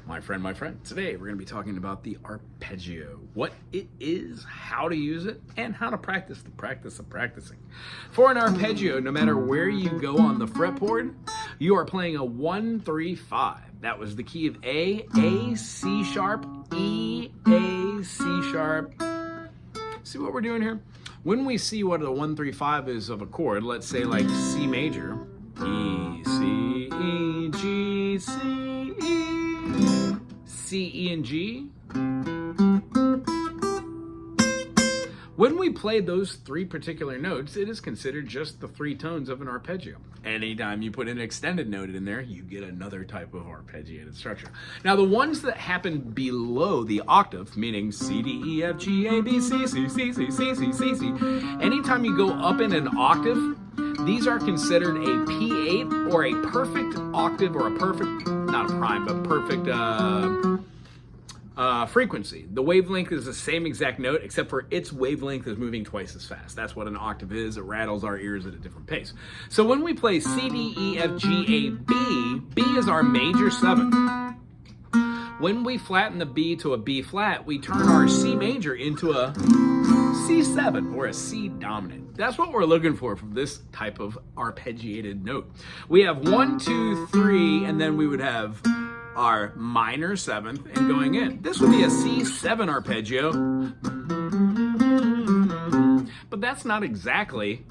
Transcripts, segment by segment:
My friend, today we're going to be talking about the arpeggio, what it is, how to use it, and how to practice the practice of practicing. For an arpeggio, no matter where you go on the fretboard, you are playing a 1-3-5. That was the key of A, C sharp, E, A, C sharp. See what we're doing here? When we see what a 1-3-5 is of a chord, let's say like C major, E, C, E, G, C, E, C, E, and G. When we play those three particular notes, it is considered just the three tones of an arpeggio. Anytime you put an extended note in there, you get another type of arpeggiated structure. Now, the ones that happen below the octave, meaning C, D, E, F, G, A, B, C, C, C, C, C, C, C, C, anytime you go up in an octave, these are considered a P8 or a perfect octave or a perfect, not a prime, but perfect frequency. The wavelength is the same exact note, except for its wavelength is moving twice as fast. That's what an octave is. It rattles our ears at a different pace. So when we play C, D, E, F, G, A, B, B is our major 7. When we flatten the B to a B flat, we turn our C major into a C7 or a C dominant. That's what we're looking for from this type of arpeggiated note. We have 1, 2, 3, and then we would have our minor 7th and going in. This would be a C7 arpeggio, but that's not exactly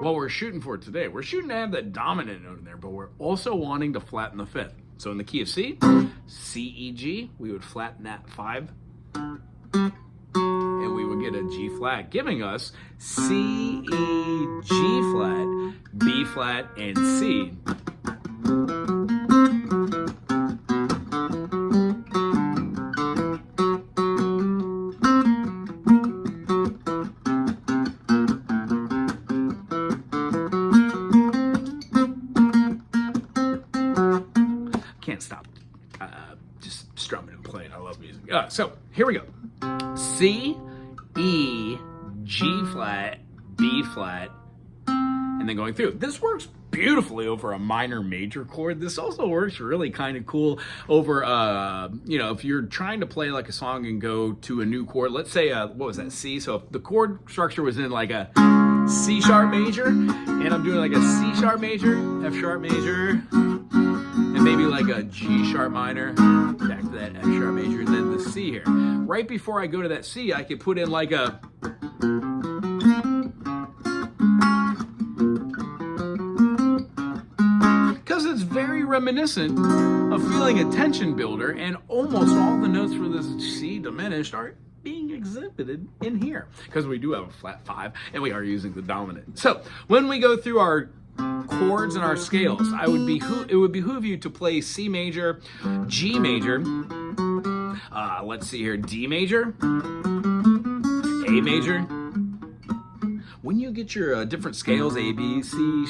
what we're shooting for today. We're shooting to have that dominant note in there, but we're also wanting to flatten the 5th. So in the key of C, C, E, G, we would flatten that 5, and we would get a G flat, giving us C, E, G flat, B flat, and C. Can't stop just strumming and playing. I love music. So here we go. C, E, G flat, B flat, and then going through. This works beautifully over a minor major chord. This also works really kind of cool over, if you're trying to play like a song and go to a new chord. Let's say, what was that, C? So if the chord structure was in like a C sharp major, and I'm doing like a C sharp major, F sharp major, and maybe like a G sharp minor, back to that F sharp major, and then the C here. Right before I go to that C, I could put in like a, because it's very reminiscent of feeling a tension builder, and almost all the notes for this C diminished are being exhibited in here, because we do have a flat 5 and we are using the dominant. So when we go through our chords and our scales, it would behoove you to play C major, G major, let's see here, D major, A major. When you get your different scales, A, B, C,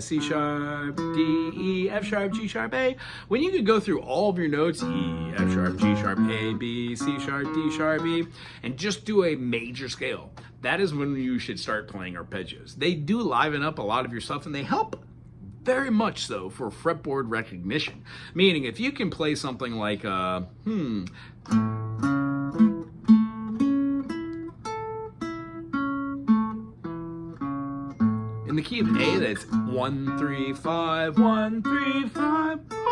C sharp, D, E, F sharp, G sharp, A, when you could go through all of your notes, E, F sharp, G sharp, A, B, C sharp, D sharp, E, and just do a major scale, that is when you should start playing arpeggios. They do liven up a lot of your stuff, and they help very much so for fretboard recognition. Meaning, if you can play something like, in the key of A, that's 1, 3, 5, 1, 3, 5, 4.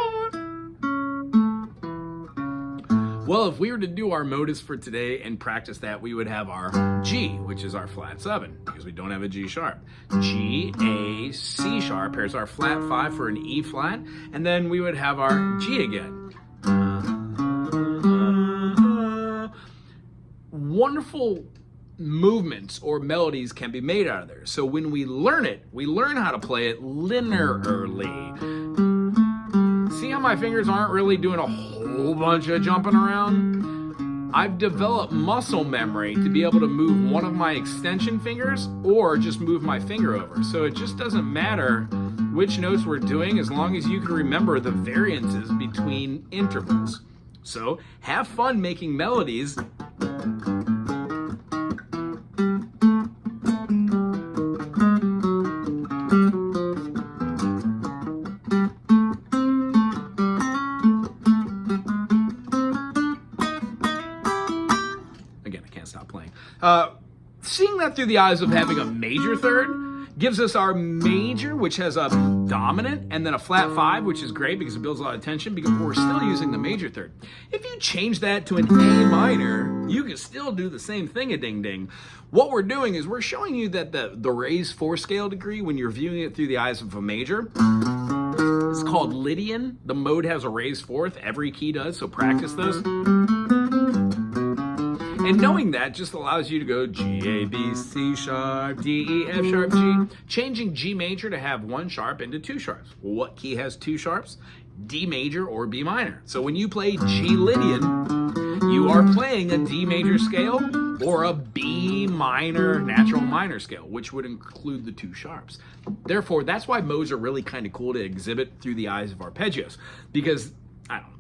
Well, if we were to do our modus for today and practice that, we would have our G, which is our flat 7, because we don't have a G sharp. G, A, C sharp, here's our flat 5 for an E flat, and then we would have our G again. Wonderful movements or melodies can be made out of there. So when we learn it, we learn how to play it linearly. See how my fingers aren't really doing a whole bunch of jumping around? I've developed muscle memory to be able to move one of my extension fingers or just move my finger over. So it just doesn't matter which notes we're doing as long as you can remember the variances between intervals. So have fun making melodies Seeing that through the eyes of having a major third gives us our major, which has a dominant, and then a flat 5, which is great because it builds a lot of tension because we're still using the major third. If you change that to an A minor, you can still do the same thing, a ding ding. What we're doing is we're showing you that the raised 4 scale degree, when you're viewing it through the eyes of a major, is called Lydian. The mode has a raised 4th. Every key does, so practice those. And knowing that just allows you to go G, A, B, C sharp, D, E, F sharp, G. Changing G major to have 1 sharp into 2 sharps. Well, what key has 2 sharps? D major or B minor. So when you play G Lydian, you are playing a D major scale or a B minor, natural minor scale, which would include the 2 sharps. Therefore, that's why modes are really kind of cool to exhibit through the eyes of arpeggios. Because, I don't know,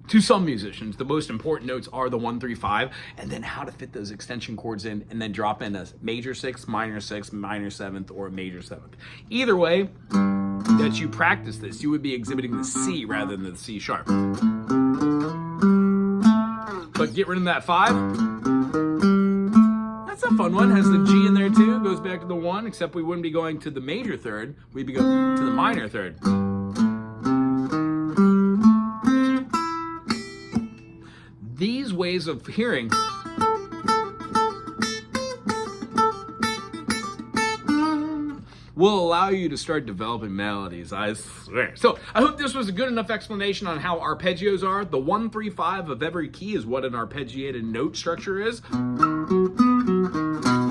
to some musicians, the most important notes are the 1, 3, 5, and then how to fit those extension chords in and then drop in a major 6, minor 7th, or a major 7th. Either way that you practice this, you would be exhibiting the C rather than the C sharp. But get rid of that 5. That's a fun one. Has the G in there too. Goes back to the 1, except we wouldn't be going to the major third. We'd be going to the minor third. These ways of hearing will allow you to start developing melodies, I swear. So I hope this was a good enough explanation on how arpeggios are. The 1, 3, 5 of every key is what an arpeggiated note structure is.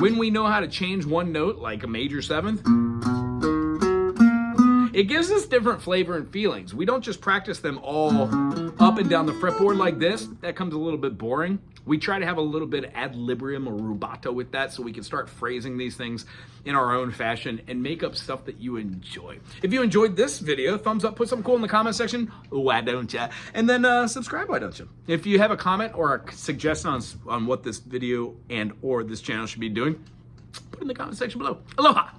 When we know how to change one note, like a major 7th, it gives us different flavor and feelings. We don't just practice them all up and down the fretboard like this. That comes a little bit boring. We try to have a little bit of ad librium or rubato with that so we can start phrasing these things in our own fashion and make up stuff that you enjoy. If you enjoyed this video, thumbs up, put something cool in the comment section. Why don't ya? And then subscribe, why don't you? If you have a comment or a suggestion on what this video and or this channel should be doing, put it in the comment section below. Aloha!